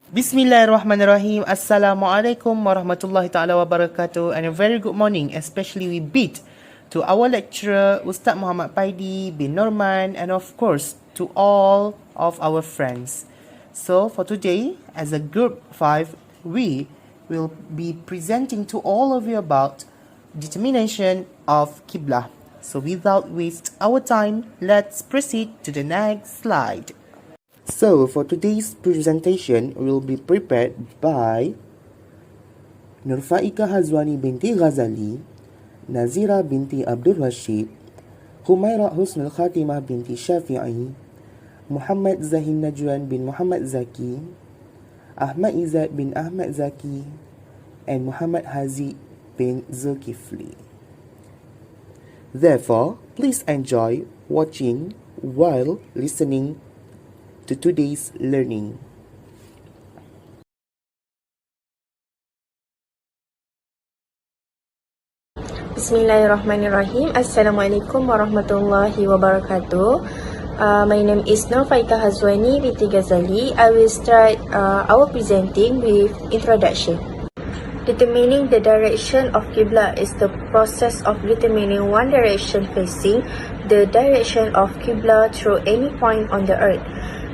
Bismillahirrahmanirrahim. Assalamualaikum warahmatullahi ta'ala wabarakatuh. And a very good morning, especially we bid to our lecturer, Ustaz Muhammad Paidi bin Norman, and of course, to all of our friends. So for today, as a group 5, we will be presenting to all of you about determination of Qiblah. So without waste our time, let's proceed to the next slide. So, for today's presentation will be prepared by Nurfaika Hazwani binti Ghazali, Nazira binti Abdul Rashid, Humaira Husnul Khatimah binti Syafi'i, Muhammad Zahin Najwan bin Muhammad Zaki, Ahmad Izzat bin Ahmad Zaki, and Muhammad Hazi bin Zulkifli. Therefore, please enjoy watching while listening to today's learning. Bismillahirrahmanirrahim. Assalamualaikum warahmatullahi wabarakatuh. My name is Nurfaika Hazwani binti Ghazali. I will start our presenting with introduction. Determining the direction of Qiblah is the process of determining one direction facing the direction of Qiblah through any point on the earth.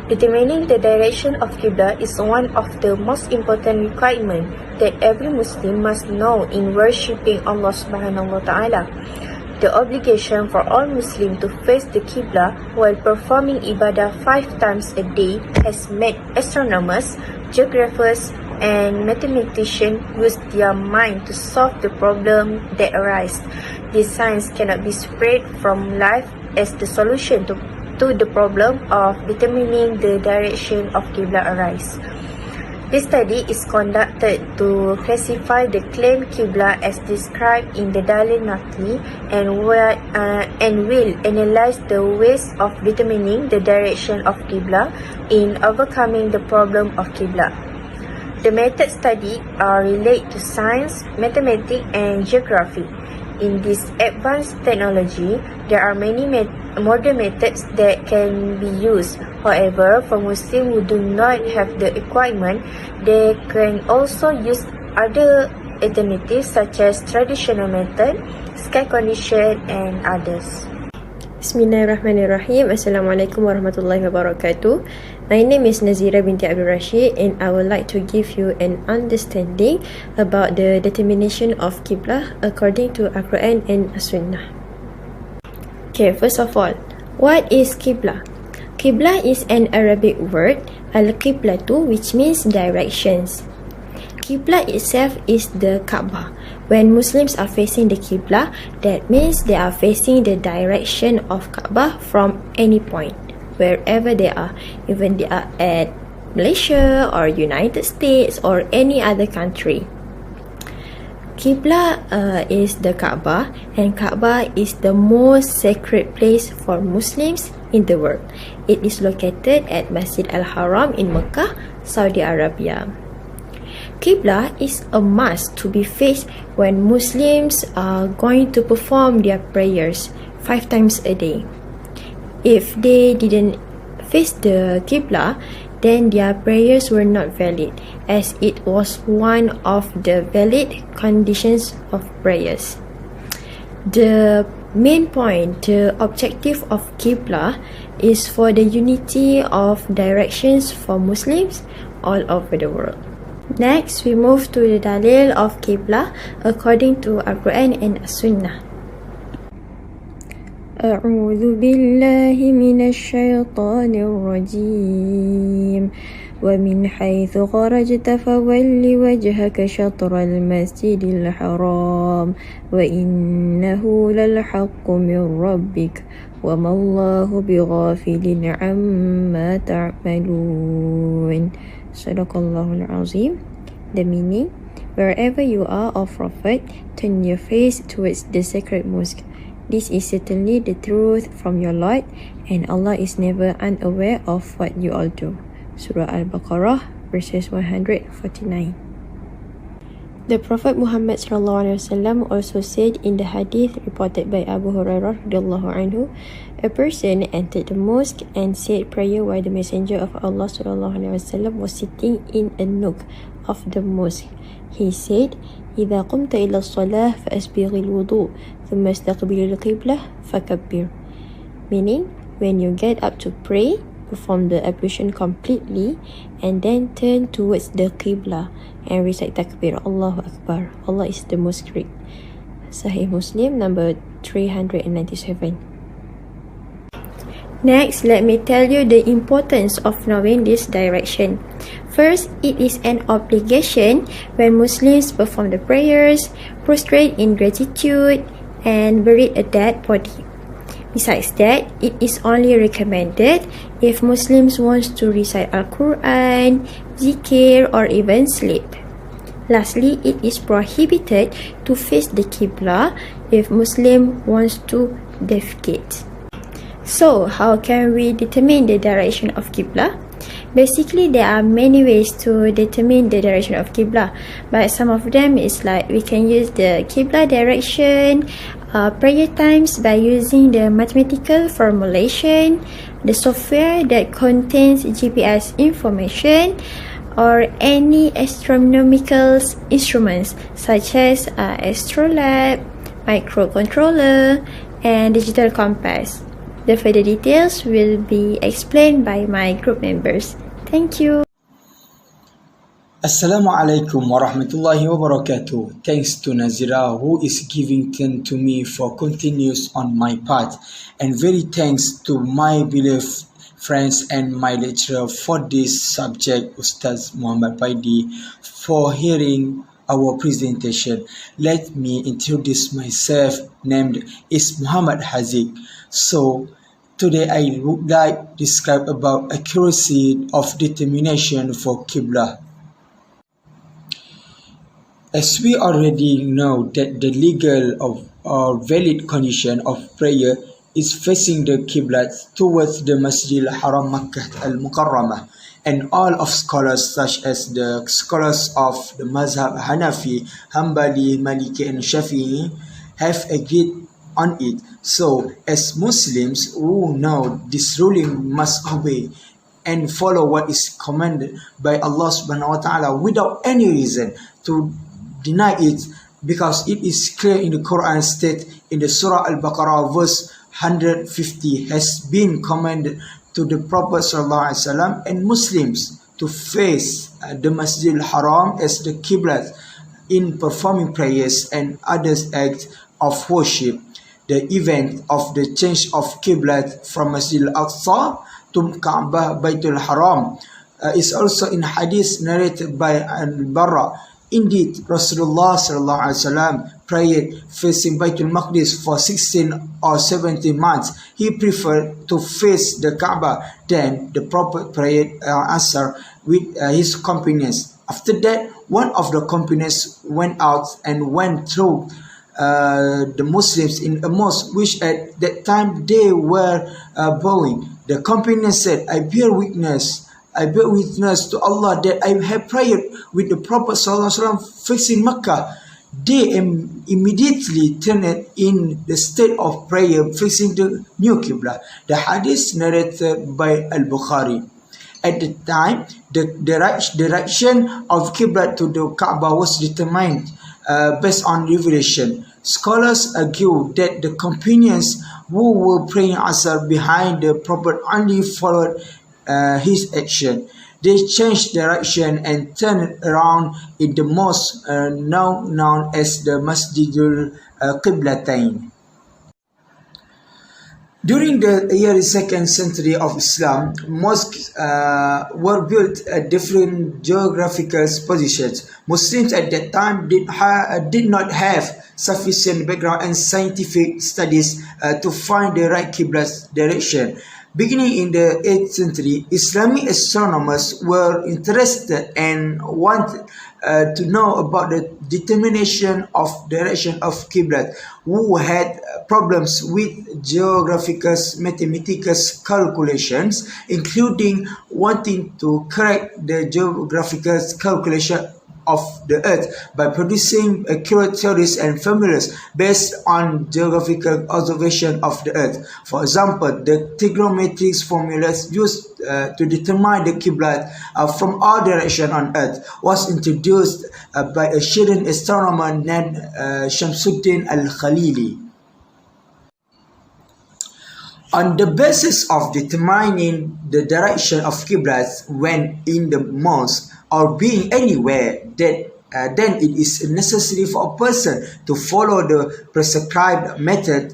Determining the direction of Qiblah is one of the most important requirements that every Muslim must know in worshipping Allah subhanahu wa ta'ala. The obligation for all Muslims to face the Qiblah while performing ibadah 5 times a day has made astronomers, geographers, and mathematicians use their mind to solve the problem that arise. This science cannot be spread from life as the solution to the problem of determining the direction of Qiblah arise. This study is conducted to classify the claimed Qiblah as described in the DALIL and will analyze the ways of determining the direction of Qiblah in overcoming the problem of Qiblah. The method studied are related to science, mathematics, and geography. In this advanced technology, there are many modern methods that can be used. However, for Muslims who do not have the equipment, they can also use other alternatives such as traditional method, sky condition, and others. Bismillahirrahmanirrahim. Assalamualaikum warahmatullahi wabarakatuh. My name is Nazira binti Abdul Rashid, and I would like to give you an understanding about the determination of Qiblah according to Al-Quran and As-Sunnah. Okay, first of all, what is Qiblah? Qiblah is an Arabic word, Al-Qiblatu, which means directions. Qiblah itself is the Kaabah. When Muslims are facing the Qiblah, that means they are facing the direction of Kaabah from any point, wherever they are, even they are at Malaysia or United States or any other country. Qiblah is the Kaabah, and Kaabah is the most sacred place for Muslims in the world. It is located at Masjid Al-Haram in Mecca, Saudi Arabia. Qiblah is a must to be faced when Muslims are going to perform their prayers 5 times a day. If they didn't face the Qiblah, then their prayers were not valid, as it was one of the valid conditions of prayers. The main point, the objective of Qiblah is for the unity of directions for Muslims all over the world. Next, we move to the Dalil of Qiblah according to Al-Quran and As-Sunnah. أعوذ بالله من الشيطان الرجيم ومن حيث خرجت فول وجهك شطر المسجد الحرام وإنه للحق من ربك وما الله بغافل عما تعملون. Sadaqallahul Azim. The meaning, wherever you are, O Prophet, turn your face towards the sacred mosque. This is certainly the truth from your Lord, and Allah is never unaware of what you all do. Surah Al-Baqarah, verses 149. The Prophet Muhammad SAW also said in the hadith reported by Abu Hurairah radhiyallahu anhu, a person entered the mosque and said prayer while the Messenger of Allah SAW was sitting in a nook of the mosque. He said, إذا قمت إلى الصلاة فأسبغ الوضوء ثم استقبل القبلة فكبر. Meaning, when you get up to pray, perform the ablution completely and then turn towards the Qiblah and recite takbir, Allahu Akbar. Allah is the most great. Sahih Muslim number 397. Next, let me tell you the importance of knowing this direction. First, it is an obligation when Muslims perform the prayers, prostrate in gratitude, and bury a dead body. Besides that, it is only recommended if Muslims want to recite Al-Quran, zikir, or even sleep. Lastly, it is prohibited to face the Qiblah if Muslim wants to defecate. So, how can we determine the direction of Qiblah? Basically, there are many ways to determine the direction of Qiblah, but some of them is like we can use the Qiblah direction, prayer times by using the mathematical formulation, the software that contains GPS information, or any astronomical instruments such as astrolabe, microcontroller, and digital compass. The further details will be explained by my group members. Thank you. Assalamualaikum Warahmatullahi Wabarakatuh. Thanks to Nazira who is giving turn to me for continuous on my path, and very thanks to my beloved friends and my lecturer for this subject, Ustaz Muhammad Paidi, for hearing our presentation. Let me introduce myself. Named is Muhammad Haziq. So today I would like to describe about accuracy of determination for Qiblah. As we already know that the legal or valid condition of prayer is facing the Qibla towards the Masjid al-Haram Makkah al-Mukarramah, and all of scholars such as the scholars of the Mazhab Hanafi, Hanbali, Maliki and Shafi'i have agreed on it. So as Muslims who know this ruling must obey and follow what is commanded by Allah subhanahu wa ta'ala without any reason to deny it, because it is clear in the Quran state in the Surah Al-Baqarah verse 150 has been commanded to the Prophet sallallahu alaihi wasallam and Muslims to face the Masjid al-Haram as the Qibla in performing prayers and other acts of worship. The event of the change of Qibla from Masjid al-Aqsa to Kaabah Baitul Haram is also in hadith narrated by Al-Barra. Indeed, Rasulullah sallallahu alaihi wasallam prayed facing Baitul Maqdis for 16 or 17 months. He preferred to face the Kaaba. Then the Prophet prayed Asr with his companions. After that, one of the companions went out and went through the Muslims in a mosque which at that time they were bowing. The companion said, I bear witness to Allah that I have prayed with the Prophet ﷺ facing Mecca. They immediately turned in the state of prayer facing the new Qibla. The hadith narrated by Al-Bukhari. At the time, the direction of Qibla to the Kaaba was determined based on revelation. Scholars argue that the companions who were praying Asr behind the Prophet only followed his action. They changed direction and turned around in the mosque now known as the Masjidul Qiblatain. During the early 2nd century of Islam, mosques were built at different geographical positions. Muslims at that time did not have sufficient background and scientific studies to find the right Qibla direction. Beginning in the 8th century, Islamic astronomers were interested and wanted to know about the determination of direction of Qibla, who had problems with geographical mathematical calculations, including wanting to correct the geographical calculation of the Earth by producing accurate theories and formulas based on geographical observation of the Earth. For example, the trigonometric formulas used to determine the Qiblah from all directions on Earth was introduced by a Syrian astronomer named Shamsuddin al-Khalili. On the basis of determining the direction of Qiblas when in the mosque or being anywhere, then it is necessary for a person to follow the prescribed method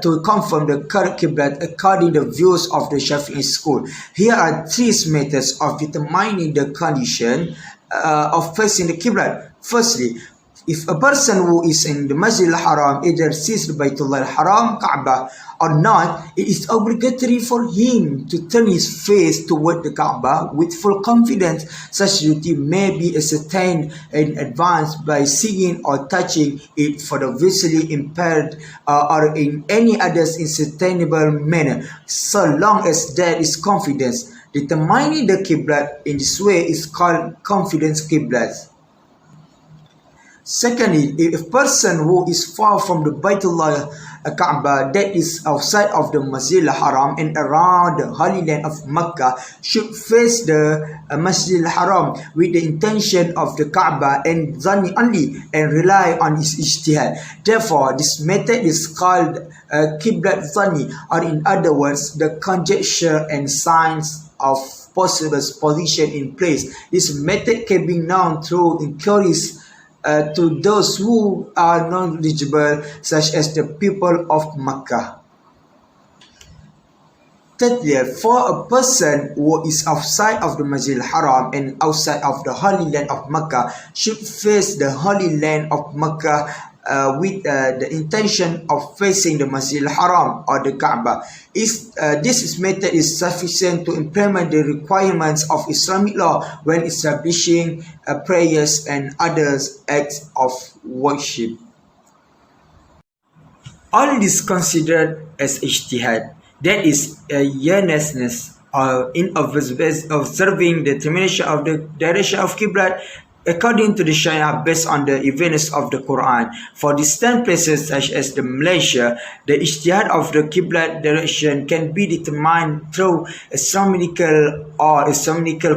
to confirm the correct Qibla according to the views of the Shafi'i school. Here are three methods of determining the condition of facing the Qibla. Firstly, if a person who is in the Masjid al-Haram either sees the Baitullah al-Haram, Kaabah, or not, it is obligatory for him to turn his face toward the Kaabah with full confidence. Such duty may be ascertained in advance by seeing or touching it for the visually impaired or in any other ascertainable manner, so long as there is confidence. Determining the Qibla in this way is called confidence Qibla. Secondly, if a person who is far from the Baitullah Kaabah, that is outside of the Masjid al-Haram and around the Holy Land of Mecca, should face the Masjid al-Haram with the intention of the Kaabah and Zani only and rely on his ijtihad. Therefore, this method is called Qiblat Zani, or in other words, the conjecture and signs of possible position in place. This method can be known through inquiries to those who are knowledgeable, such as the people of Makkah. Thirdly, for a person who is outside of the Masjid al-Haram and outside of the Holy Land of Makkah should face the Holy Land of Makkah with the intention of facing the Masjid al-Haram or the Kaabah. This method is sufficient to implement the requirements of Islamic law when establishing prayers and other acts of worship. All this considered as ijtihad, that is earnestness in observing the determination of the direction of Qibla according to the Sharia based on the events of the Quran. For distant places such as the Malaysia, the ijtihad of the Qibla direction can be determined through astronomical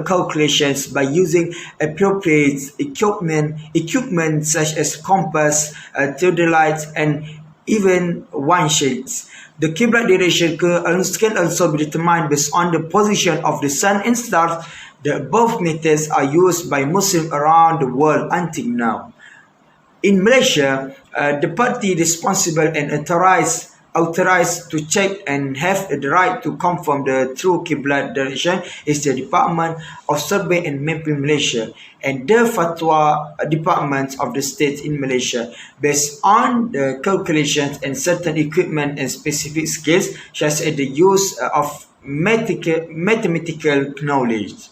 calculations by using appropriate equipment such as compass, theodolites, and even wine shades. The Qibla direction can also be determined based on the position of the sun and stars. The above methods are used by Muslims around the world until now. In Malaysia, the party responsible and authorized to check and have the right to confirm the true Qibla direction is the Department of Survey and Mapping Malaysia and the Fatwa Department of the state in Malaysia. Based on the calculations and certain equipment and specific skills, such as the use of mathematical knowledge.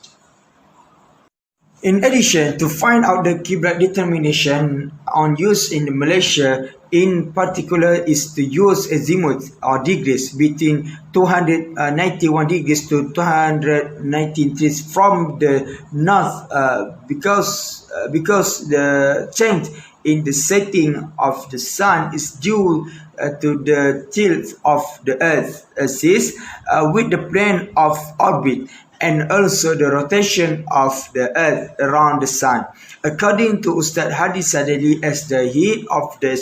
In addition, to find out the Qibla determination on use in Malaysia in particular is to use azimuth or degrees between 291 degrees to 219 degrees from the north because the change in the setting of the sun is due to the tilt of the earth axis with the plane of orbit, and also the rotation of the earth around the sun. According to Ustad Hadi Sadali as the head of the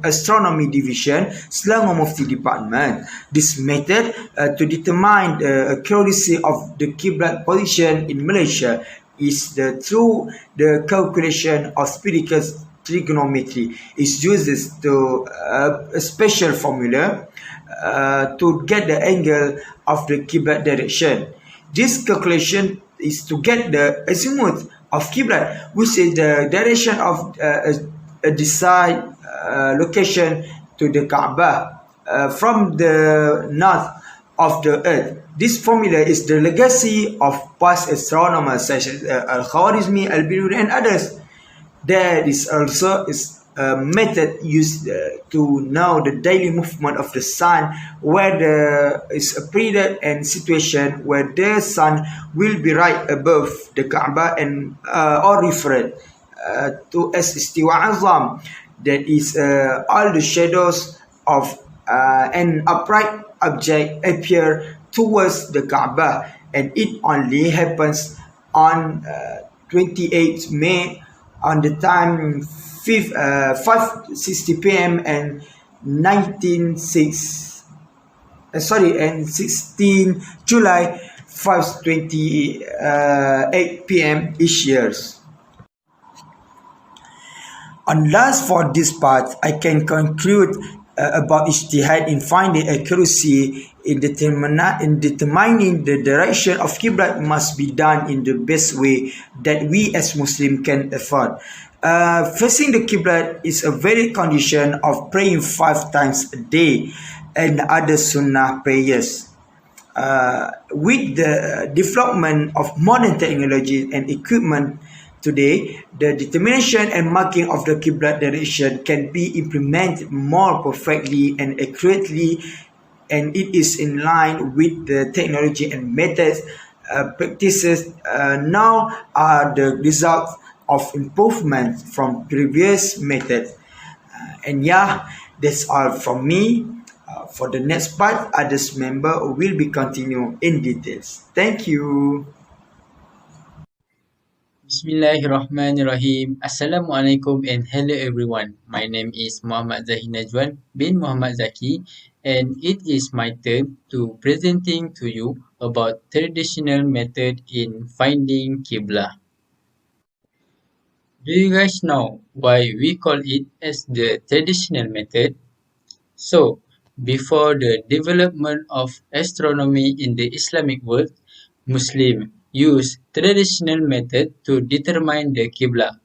astronomy division, Selangor Mufti Department, this method to determine the accuracy of the Qibla position in Malaysia is through the calculation of spherical trigonometry. It uses a special formula to get the angle of the Qibla direction. This calculation is to get the azimuth of Qibla, which is the direction of a desired location to the Kaabah from the north of the earth. This formula is the legacy of past astronomers such as Al-Khwarizmi, Al-Biruni, and others. There is also a method used to know the daily movement of the sun, where there is a period and situation where the sun will be right above the Kaabah and or referred. to as istiwa azam, that is all the shadows of an upright object appear towards the Kaaba, and it only happens on 28th May on the time 5:60 p.m. and 16 July 5:28 p.m. each year. On last for this part, I can conclude about ijtihad in finding accuracy in determining the direction of Qiblah must be done in the best way that we as Muslim can afford. Facing the Qiblah is a very condition of praying 5 times a day and other sunnah prayers. With the development of modern technology and equipment today, the determination and marking of the Qibla direction can be implemented more perfectly and accurately, and it is in line with the technology and methods practices now are the results of improvement from previous methods. And yeah, that's all from me. For the next part, others member will be continue in details. Thank you. Bismillahirrahmanirrahim. Assalamualaikum and hello everyone. My name is Muhammad Zahi Najwan bin Muhammad Zaki, and it is my turn to presenting to you about traditional method in finding Qiblah. Do you guys know why we call it as the traditional method? So, before the development of astronomy in the Islamic world, Muslims use traditional method to determine the Qiblah.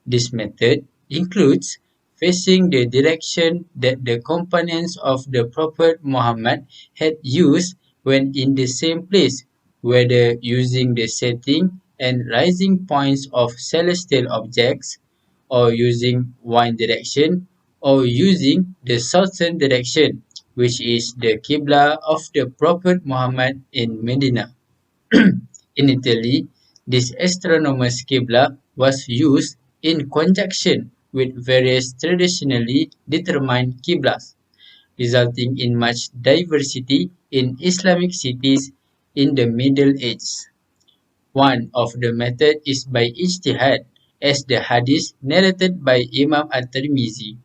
This method includes facing the direction that the companions of the Prophet Muhammad had used when in the same place, whether using the setting and rising points of celestial objects, or using one direction, or using the southern direction, which is the Qiblah of the Prophet Muhammad in Medina. In Italy, this astronomer's Qiblah was used in conjunction with various traditionally determined Qiblahs, resulting in much diversity in Islamic cities in the Middle Ages. One of the methods is by ijtihad, as the hadith narrated by Imam at-Tirmizi.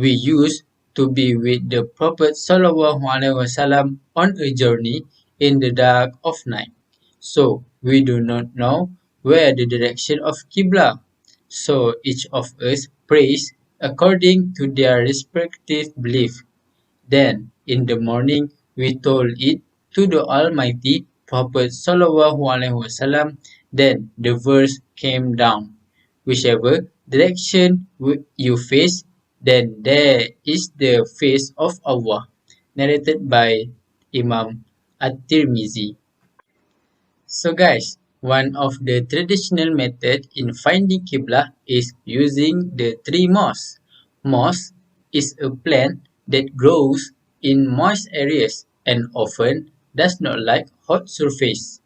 We used to be with the Prophet ﷺ on a journey in the dark of night. So we do not know where the direction of Qiblah. So each of us prays according to their respective belief. Then in the morning we told it to the Almighty Prophet ﷺ. Then the verse came down. Whichever direction you face, then there is the face of Allah. Narrated by Imam at-Tirmizi. So guys, one of the traditional method in finding Qiblah is using the tree moss. Moss is a plant that grows in moist areas and often does not like hot surface.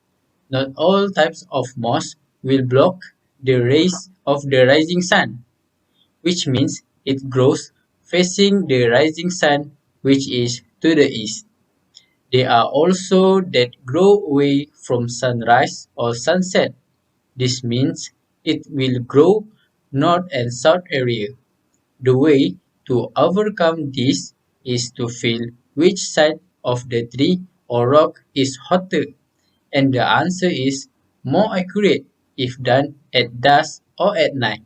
Not all types of moss will block the rays of the rising sun, which means it grows facing the rising sun, which is to the east. There are also that grow away from sunrise or sunset. This means it will grow north and south area. The way to overcome this is to feel which side of the tree or rock is hotter, and the answer is more accurate if done at dusk or at night.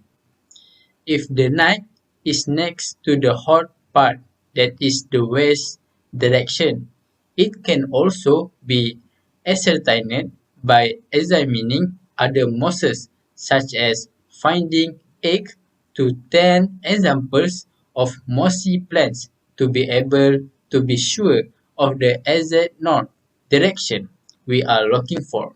If the night is next to the hot part, that is the west direction, it can also be ascertained by examining other mosses, such as finding 8 to 10 examples of mossy plants to be able to be sure of the exact north direction we are looking for.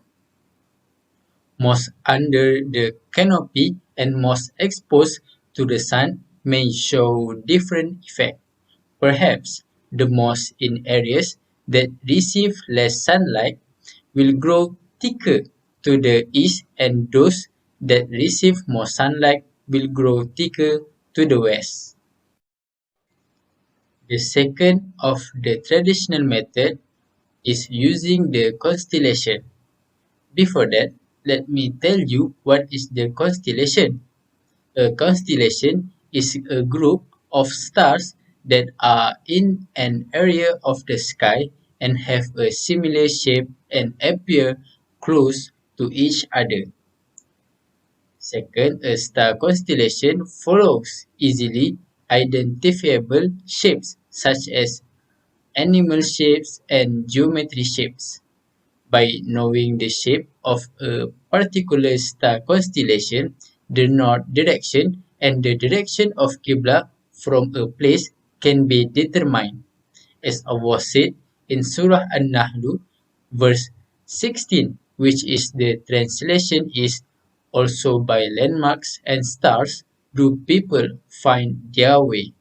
Moss under the canopy and moss exposed to the sun may show different effects. Perhaps the moss in areas that receive less sunlight will grow thicker to the east, and those that receive more sunlight will grow thicker to the west. The second of the traditional method is using the constellation. Before that, let me tell you what is the constellation. A constellation is a group of stars that are in an area of the sky and have a similar shape and appear close to each other. Second, a star constellation follows easily identifiable shapes such as animal shapes and geometry shapes. By knowing the shape of a particular star constellation, the north direction and the direction of Qiblah from a place can be determined. As was said in Surah An-Nahl, verse 16, which is the translation is, also by landmarks and stars do people find their way.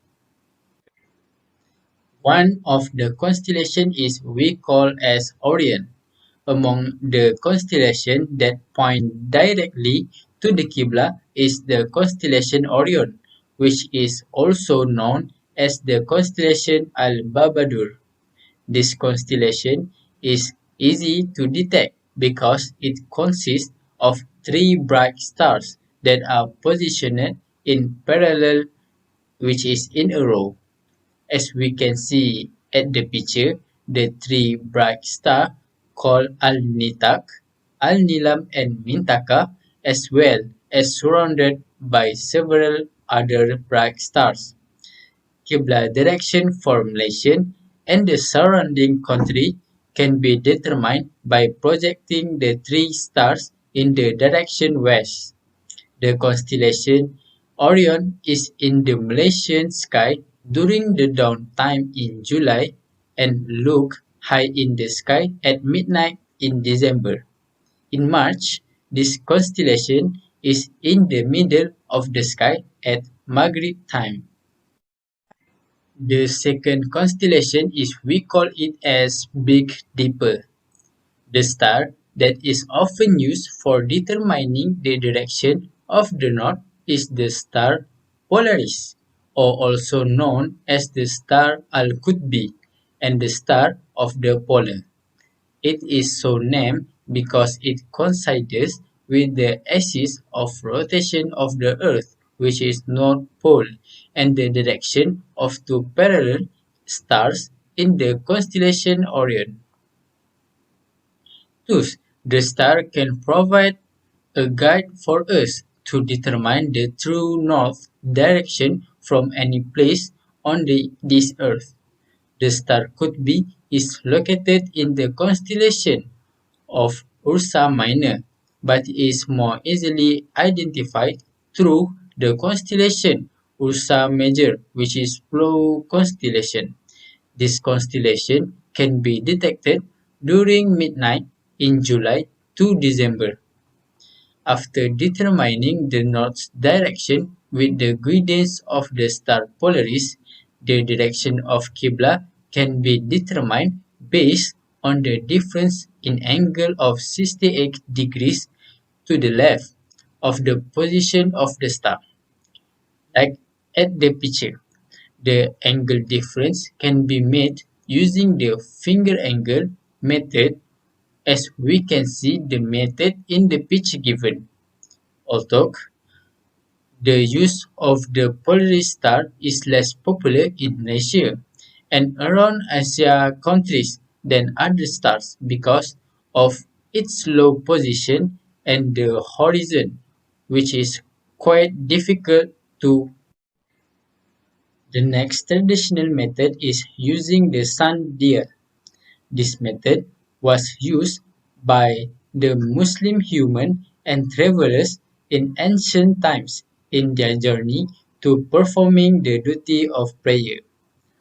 One of the constellation is we call as Orion. Among the constellations that point directly to the Qibla is the constellation Orion, which is also known as the constellation Al-Babadur. This constellation is easy to detect because it consists of three bright stars that are positioned in parallel, which is in a row. As we can see at the picture, the three bright stars called Al-Nitak, Al-Nilam and Mintaka, as well as surrounded by several other bright stars. Qibla direction formulation and the surrounding country can be determined by projecting the three stars in the direction west. The constellation Orion is in the Malaysian sky during the dawn time in July and look high in the sky at midnight in December. In March, this constellation is in the middle of the sky at Maghrib time. The second constellation is we call it as Big Dipper. The star that is often used for determining the direction of the north is the star Polaris, or also known as the star Al-Qutbi and the star of the polar. It is so named because it coincides with the axis of rotation of the Earth, which is North Pole, and the direction of two parallel stars in the constellation Orion. Thus, the star can provide a guide for us to determine the true north direction from any place on this Earth. The star Qutbi is located in the constellation of Ursa Minor, but is more easily identified through the constellation Ursa Major, which is Plough constellation. This constellation can be detected during midnight in July to December. After determining the north direction with the guidance of the star Polaris, the direction of Qiblah can be determined based on the difference in angle of 68 degrees to the left of the position of the star. Like at the picture, the angle difference can be made using the finger angle method, as we can see the method in the picture given. Although the use of the Polaris star is less popular in Malaysia and around Asia countries than other stars because of its low position and the horizon, which is quite difficult to. The next traditional method is using the sun dial. This method was used by the Muslim human and travelers in ancient times in their journey to performing the duty of prayer.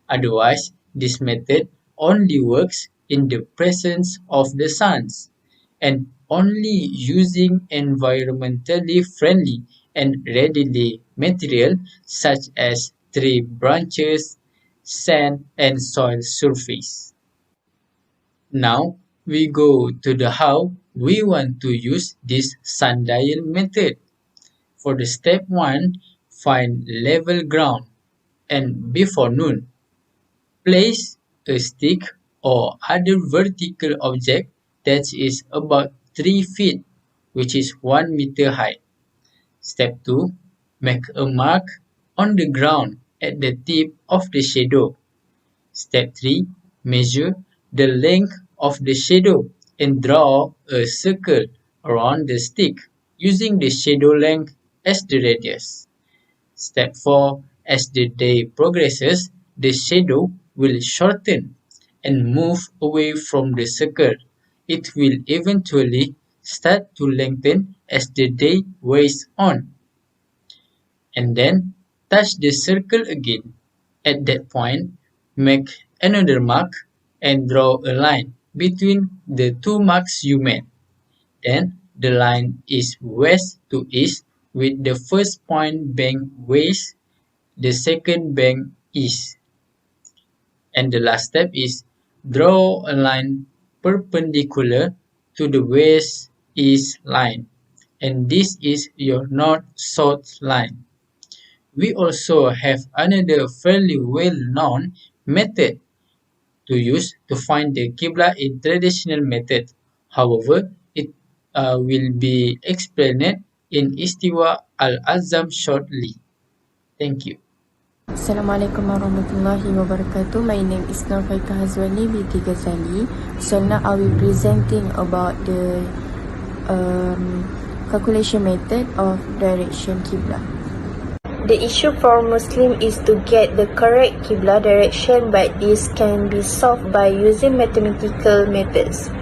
Otherwise, this method only works in the presence of the suns and only using environmentally friendly and readily material such as tree branches, sand, and soil surface. Now we go to the how we want to use this sundial method. For the step 1, find level ground, and before noon, place a stick or other vertical object that is about 3 feet, which is 1 meter high. Step 2, make a mark on the ground at the tip of the shadow. Step 3, measure the length of the shadow and draw a circle around the stick using the shadow length as the radius. Step 4, as the day progresses, the shadow will shorten and move away from the circle. It will eventually start to lengthen as the day wears on. And then touch the circle again. At that point, make another mark and draw a line between the two marks you made. Then the line is west to east with the first point being west, the second being east. And the last step is draw a line perpendicular to the west-east line. And this is your north-south line. We also have another fairly well-known method to use to find the Qiblah in traditional method. However, it will be explained in Istiwa Al-Azam shortly. Thank you. Assalamualaikum warahmatullahi wabarakatuh. My name is Norfaika Hazwani binti Ghazali. So now I will presenting about the calculation method of direction Qiblah. The issue for Muslim is to get the correct Qiblah direction, but this can be solved by using mathematical methods.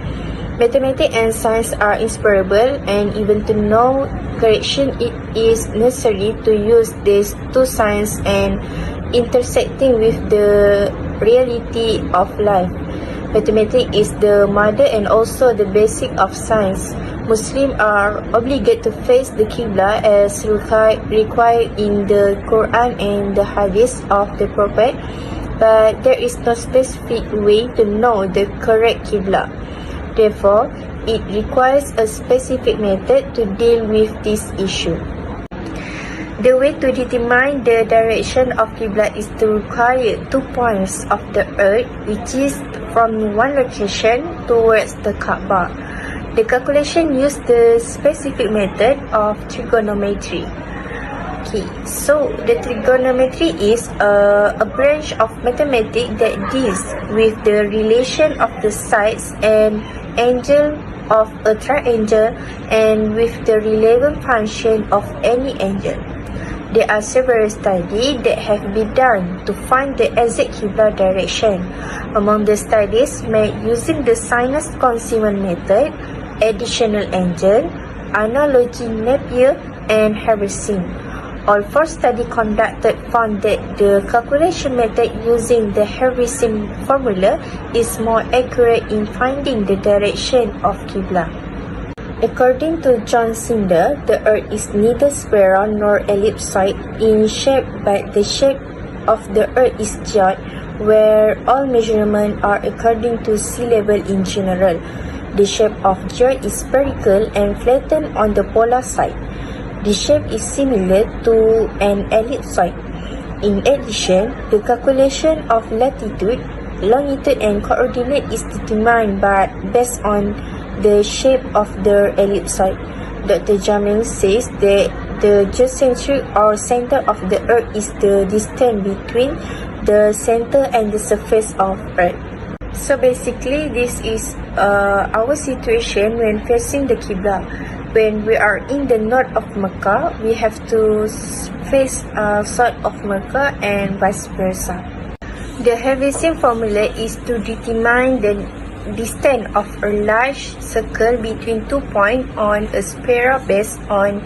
Mathematics and science are inseparable, and even to know correction, it is necessary to use these two sciences and intersecting with the reality of life. Mathematics is the mother and also the basic of science. Muslims are obligated to face the Qiblah as required in the Quran and the Hadith of the Prophet, but there is no specific way to know the correct Qiblah. Therefore, it requires a specific method to deal with this issue. The way to determine the direction of Qiblah is to require 2 points of the earth, which is from one location towards the Kaaba. The calculation uses the specific method of trigonometry. Okay, so the trigonometry is a branch of mathematics that deals with the relation of the sides and angle of a triangle and with the relevant function of any angle. There are several studies that have been done to find the exact Qiblah direction. Among the studies made using the sinus consonant method, additional angle, analogy Napier, and HAVERSINE. All 4 studies conducted found that the calculation method using the HAVERSINE formula is more accurate in finding the direction of Qiblah. According to John Sinder, the Earth is neither spiral nor ellipsoid in shape, but the shape of the Earth is geode, where all measurements are according to sea level in general. The shape of geode is spherical and flattened on the polar side. The shape is similar to an ellipsoid. In addition, the calculation of latitude, longitude and coordinate is determined based on the shape of the ellipsoid. Dr. Jamil says that the geocentric or center of the Earth is the distance between the center and the surface of Earth. So basically, this is our situation when facing the Qiblah. When we are in the north of Mecca, we have to face south of Mecca and vice versa. The HAVERSINE formula is to determine the distance of a large circle between 2 points on a spiral based on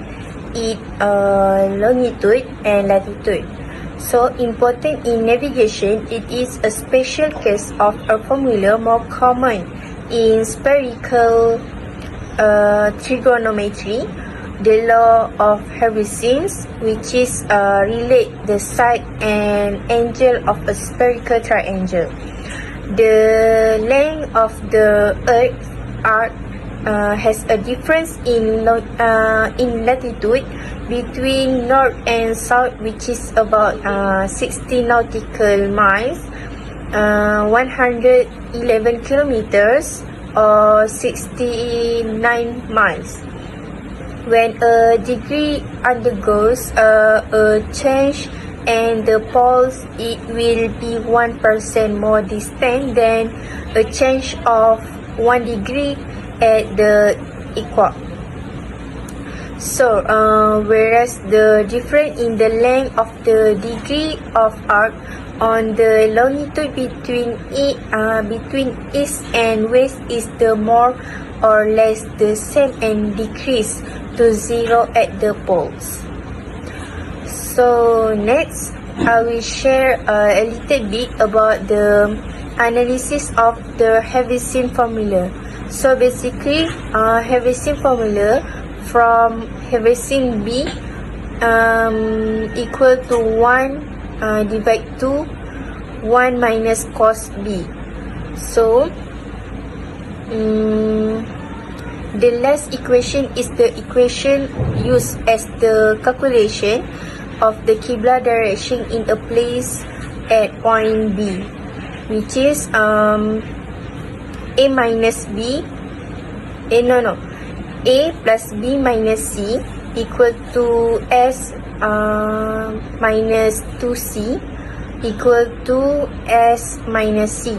its longitude and latitude. So important in navigation, it is a special case of a formula more common in spherical trigonometry. The law of HAVERSINE, which is relate the side and angle of a spherical triangle. The length of the Earth arc has a difference in latitude between north and south, which is about 60 nautical miles, 111 kilometers, or 69 miles. When a degree undergoes a change and the poles, it will be 1% more distant than a change of 1 degree at the equator. So, whereas the difference in the length of the degree of arc on the longitude between east and west is the more or less the same and decrease to 0 at the poles. So next, I will share a little bit about the analysis of the HAVERSINE formula. So basically, HAVERSINE formula from HAVERSINE B equal to 1 divide 2 1 minus cos B. So the last equation is the equation used as the calculation of the Qiblah direction in a place at point B, which is A minus B, A plus B minus C equal to S minus 2C equal to S minus C,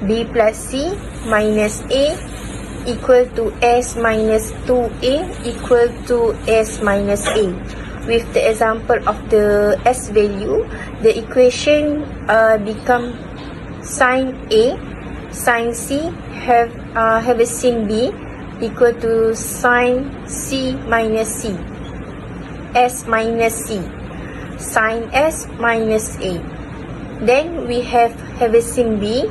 B plus C minus A equal to S minus 2A equal to S minus A. With the example of the S value, the equation become sin A, sin C, HAVERSINE B equal to sin C minus C, S minus C, sin S minus A. Then we have HAVERSINE B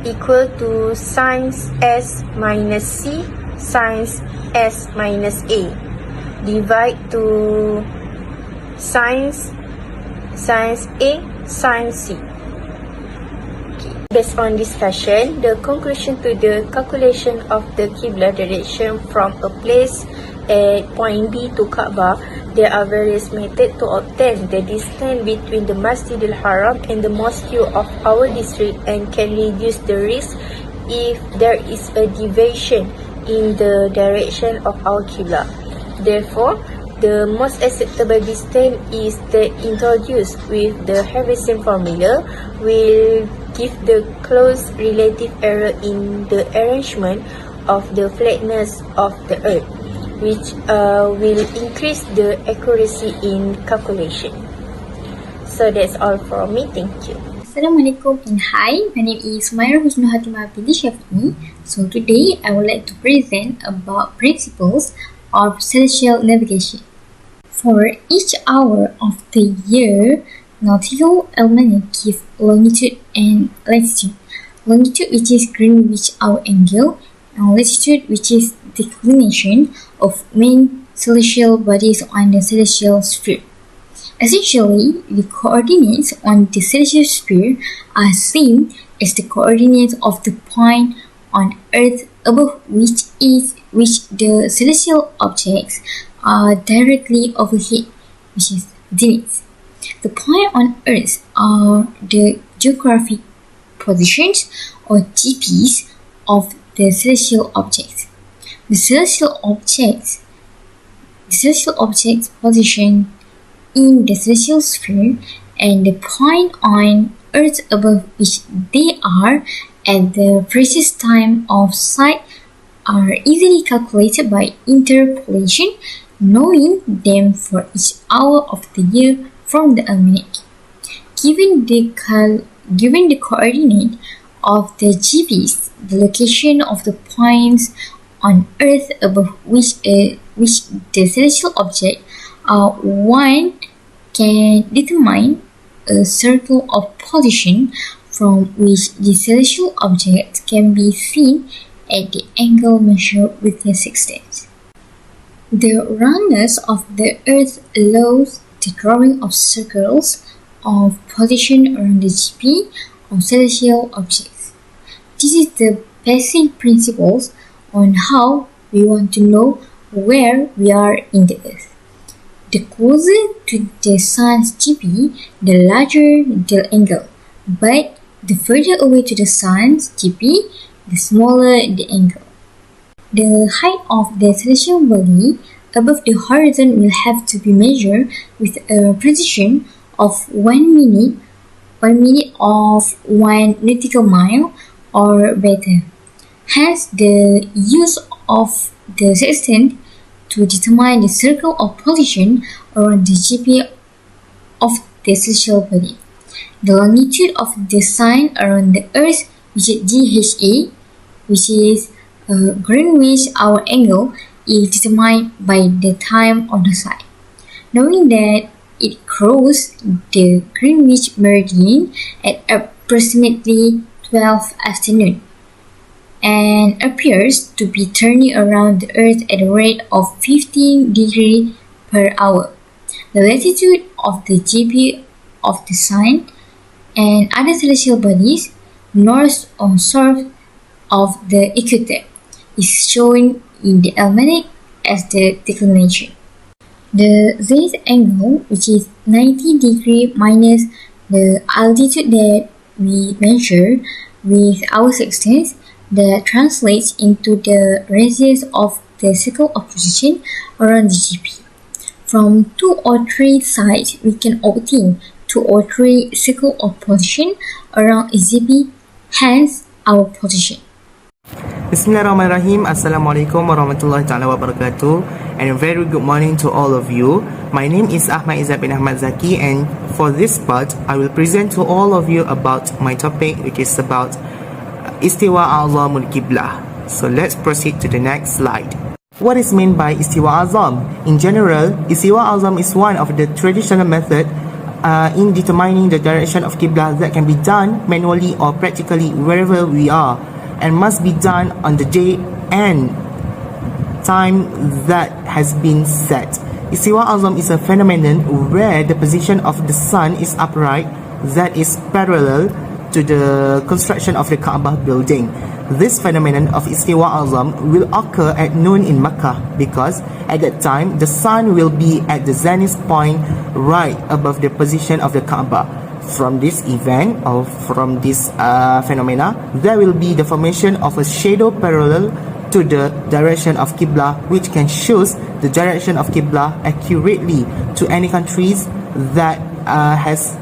equal to sin S minus C, sin S minus A, divide to sin A, sin C. Based on discussion, the conclusion to the calculation of the Qiblah direction from a place at point B to Kaabah, there are various methods to obtain the distance between the Masjid al-Haram and the mosque of our district and can reduce the risk if there is a deviation in the direction of our Qiblah. Therefore, the most acceptable distance is the introduced with the HAVERSINE formula will give the close relative error in the arrangement of the flatness of the earth, which will increase the accuracy in calculation. So that's all from me. Thank you. Assalamualaikum and hi, my name is Myra Husnul Hatimah binti Syafi'i. So today I would like to present about principles of celestial navigation. For each hour of the year, nautical almanac give longitude and latitude. Longitude, which is Greenwich hour angle, and latitude, which is declination of main celestial bodies on the celestial sphere. Essentially, the coordinates on the celestial sphere are same as the coordinates of the point on Earth above which the celestial objects are directly overhead, which is zenith. The point on Earth are the geographic positions or GPs of the celestial objects. The celestial objects position in the celestial sphere and the point on Earth above which they are at the precise time of sight are easily calculated by interpolation, knowing them for each hour of the year from the almanac. Given the coordinate of the GPs, the location of the points on Earth above which the celestial object are, one can determine a circle of position from which the celestial object can be seen at the angle measured with the sextant. The roundness of the Earth allows the drawing of circles of position around the GP of celestial objects. This is the basic principles on how we want to know where we are in the Earth. The closer to the Sun's GP, the larger the angle, but the further away to the Sun's GP, the smaller the angle. The height of the celestial body above the horizon will have to be measured with a precision of 1 minute of 1 nautical mile or better. Hence, the use of the sextant to determine the circle of position around the GP of the celestial body. The longitude of the sign around the Earth, which is GHA, which is Greenwich hour angle, is determined by the time of the sign. Knowing that it crosses the Greenwich meridian at approximately 12 afternoon and appears to be turning around the Earth at a rate of 15 degrees per hour. The latitude of the GP of the Sun and other celestial bodies north or south of the equator is shown in the almanac as the declination. The Z angle, which is 90 degrees minus the altitude that we measure with our sextants, that translates into the radius of the circle of position around the GP. From 2 or 3 sides, we can obtain 2 or 3 circle of position around a GP, hence our position. Bismillahirrahmanirrahim. Assalamualaikum warahmatullahi wabarakatuh, and a very good morning to all of you. My name is Ahmad Izzat bin Ahmad Zaki, and for this part I will present to all of you about my topic, which is about Istiwa Azamul Qiblah. So let's proceed to the next slide. What is meant by Istiwa Azam? In general, Istiwa Azam is one of the traditional method in determining the direction of Qiblah that can be done manually or practically wherever we are, and must be done on the day and time that has been set. Istiwa Azam is a phenomenon where the position of the sun is upright, that is parallel to the construction of the Kaabah building. This phenomenon of Istiwa Azam will occur at noon in Mecca because at that time the sun will be at the zenith point right above the position of the Kaabah. From this event or from this phenomena, there will be the formation of a shadow parallel to the direction of Qiblah, which can choose the direction of Qiblah accurately to any countries that has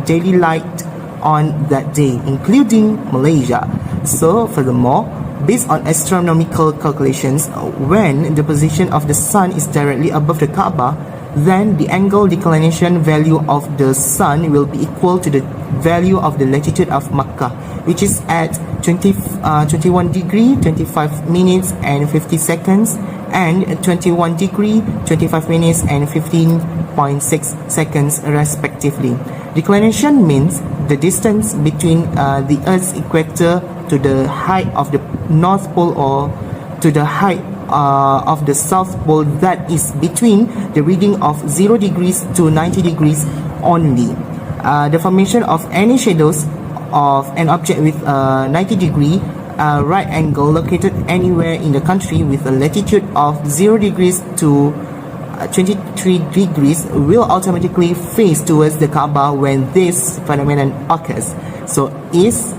daily light on that day, including Malaysia. So furthermore, based on astronomical calculations, when the position of the sun is directly above the Kaabah, then the angle declination value of the sun will be equal to the value of the latitude of Makkah, which is at 21 degree 25 minutes and 50 seconds and 21 degree 25 minutes and 15.6 seconds respectively. Declination means the distance between the Earth's equator to the height of the North Pole or to the height of the South Pole, that is between the reading of 0 degrees to 90 degrees only. The formation of any shadows of an object with a 90 degree right angle located anywhere in the country with a latitude of 0 degrees to 23 degrees will automatically face towards the Kaaba when this phenomenon occurs. So is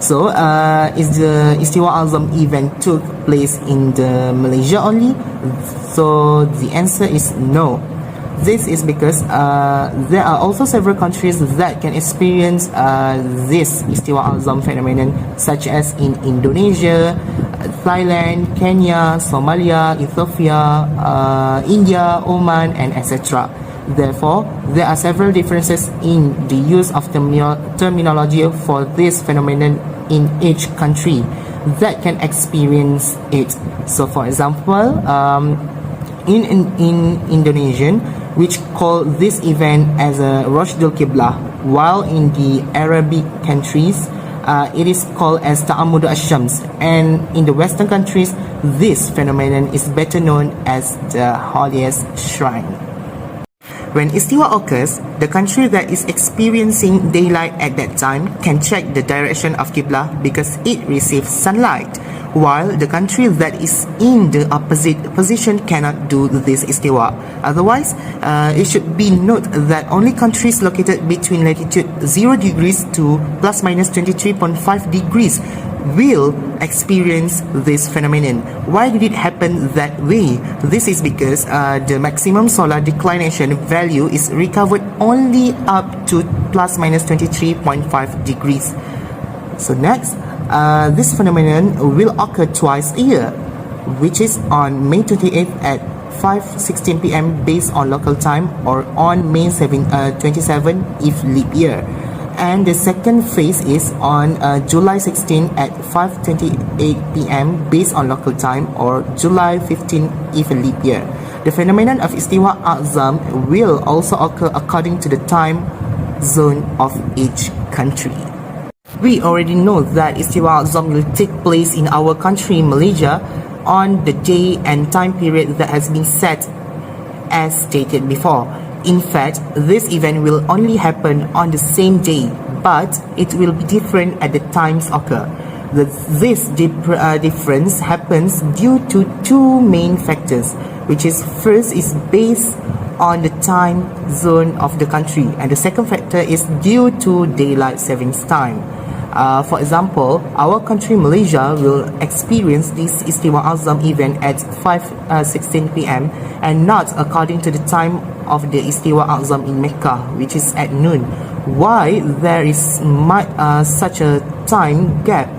the Istiwa Azam event took place in the Malaysia only? So the answer is no. This is because there are also several countries that can experience this Istiwa Azam phenomenon, such as in Indonesia, Thailand, Kenya, Somalia, Ethiopia, India, Oman, and etc. Therefore, there are several differences in the use of terminology for this phenomenon in each country that can experience it. So for example, in Indonesian, which call this event as a Rushdul Qiblah, while in the Arabic countries it is called as Ta'amud Ash-Shams, and in the Western countries this phenomenon is better known as the holiest shrine. When Istiwa occurs, the country that is experiencing daylight at that time can check the direction of Qiblah because it receives sunlight, while the country that is in the opposite position cannot do this istiwa. Otherwise, it should be noted that only countries located between latitude 0 degrees to plus minus 23.5 degrees will experience this phenomenon. Why did it happen that way? This is because the maximum solar declination value is recovered only up to plus minus 23.5 degrees. So next, this phenomenon will occur twice a year, which is on May 28th at 5:16 p.m. based on local time, or on May 27 if leap year. And the second phase is on July 16 at 5:28 p.m. based on local time, or July 15 if a leap year. The phenomenon of Istiwa Azam will also occur according to the time zone of each country. We already know that Istiwa Azam will take place in our country, Malaysia, on the day and time period that has been set as stated before. In fact, this event will only happen on the same day, but it will be different at the times occur. This difference happens due to two main factors, which is first is based on the time zone of the country, and the second factor is due to daylight savings time. For example, our country Malaysia will experience this Istiwa Azam event at 5:16 p.m. and not according to the time of the Istiwa Azam in Mecca, which is at noon. Why there is such a time gap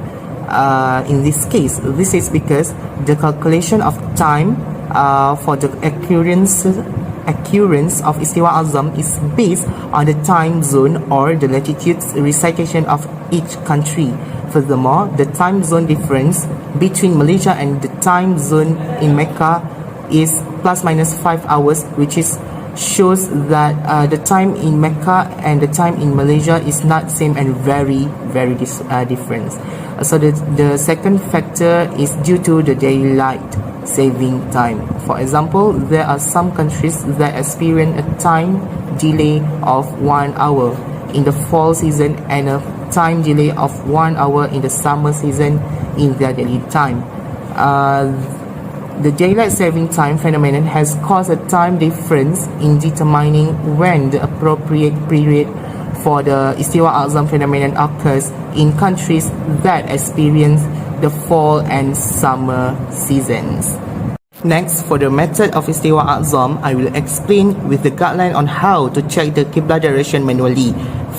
in this case? This is because the calculation of time for the occurrence of Istiwa Azam is based on the time zone or the latitudes recitation of each country. Furthermore, the time zone difference between Malaysia and the time zone in Mecca is plus minus 5 hours, which shows that the time in Mecca and the time in Malaysia is not same and very different. So the second factor is due to the daylight saving time. For example, there are some countries that experience a time delay of 1 hour in the fall season and a time delay of 1 hour in the summer season in their daily time. The daylight saving time phenomenon has caused a time difference in determining when the appropriate period for the Istiwa Azam phenomenon occurs in countries that experience the fall and summer seasons. Next, for the method of Istiwa Azam, I will explain with the guideline on how to check the Qiblah direction manually.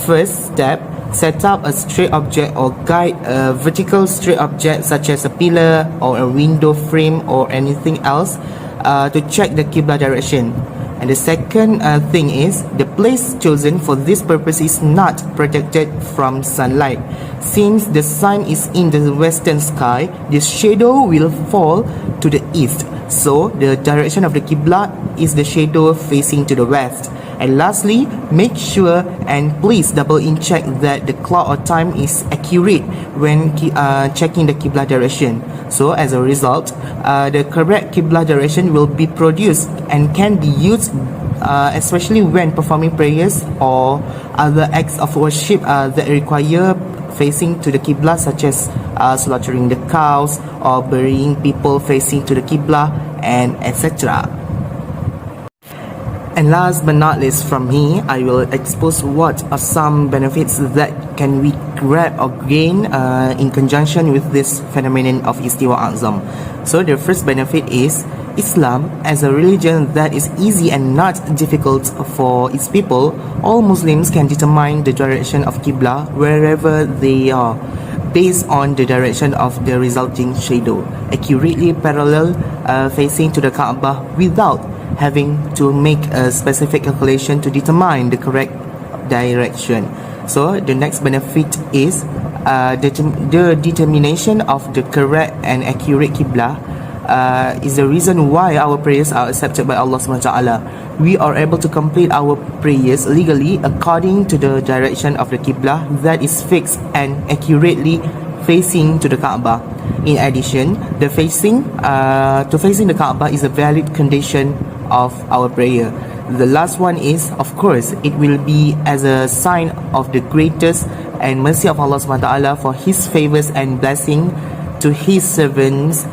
First step, set up a straight object or guide a vertical straight object such as a pillar or a window frame or anything else to check the Qiblah direction. And the second thing is, the place chosen for this purpose is not protected from sunlight. Since the sun is in the western sky, the shadow will fall to the east. So the direction of the Qiblah is the shadow facing to the west. And lastly, make sure and please double check that the clock or time is accurate when checking the Qiblah direction. So as a result, the correct Qiblah direction will be produced and can be used especially when performing prayers or other acts of worship that require facing to the Qiblah, such as slaughtering the cows or burying people facing to the Qiblah, and etc. And last but not least from me, I will expose what are some benefits that can we grab or gain in conjunction with this phenomenon of Istiwa Azam. So the first benefit is Islam as a religion that is easy and not difficult for its people. All Muslims can determine the direction of Qiblah wherever they are based on the direction of the resulting shadow, accurately parallel facing to the Kaabah without having to make a specific calculation to determine the correct direction. So the next benefit is the determination of the correct and accurate Qiblah is the reason why our prayers are accepted by Allah SWT. We are able to complete our prayers legally according to the direction of the Qiblah that is fixed and accurately facing to the Kaabah. In addition, the facing the Kaabah is a valid condition of our prayer. The last one is, of course, it will be as a sign of the greatest and mercy of Allah SWT for His favors and blessing to His servants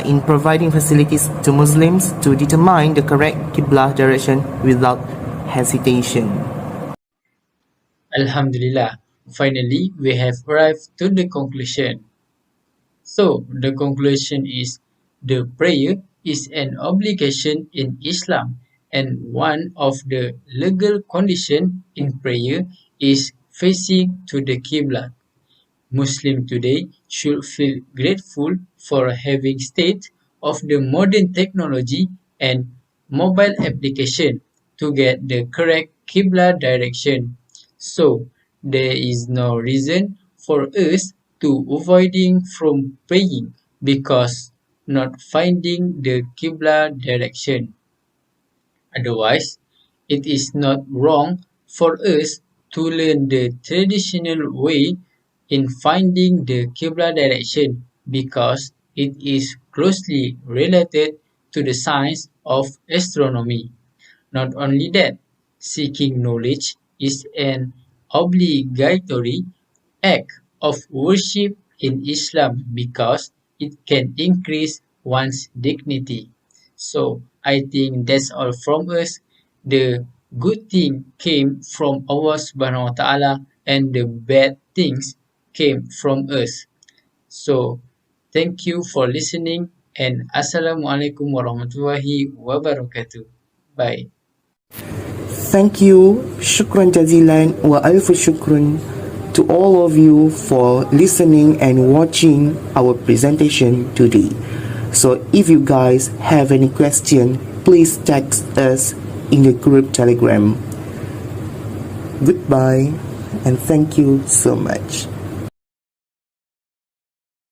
in providing facilities to Muslims to determine the correct Qiblah direction without hesitation. Alhamdulillah, finally we have arrived to the conclusion. So, the conclusion is the prayer is an obligation in Islam, and one of the legal conditions in prayer is facing to the Qiblah. Muslims today should feel grateful for having state of the modern technology and mobile application to get the correct Qiblah direction. So, there is no reason for us to avoiding from praying because not finding the Qiblah direction. Otherwise, it is not wrong for us to learn the traditional way in finding the Qiblah direction because it is closely related to the science of astronomy. Not only that, seeking knowledge is an obligatory act of worship in Islam because it can increase one's dignity. So I think that's all from us. The good thing came from Allah Subhanahu wa Ta'ala and the bad things came from us. So thank you for listening and Assalamualaikum Warahmatullahi Wabarakatuh. Bye. Thank you, shukran jazilan wa alfu shukran to all of you for listening and watching our presentation today. So if you guys have any question, please text us in the group Telegram. Goodbye and thank you so much.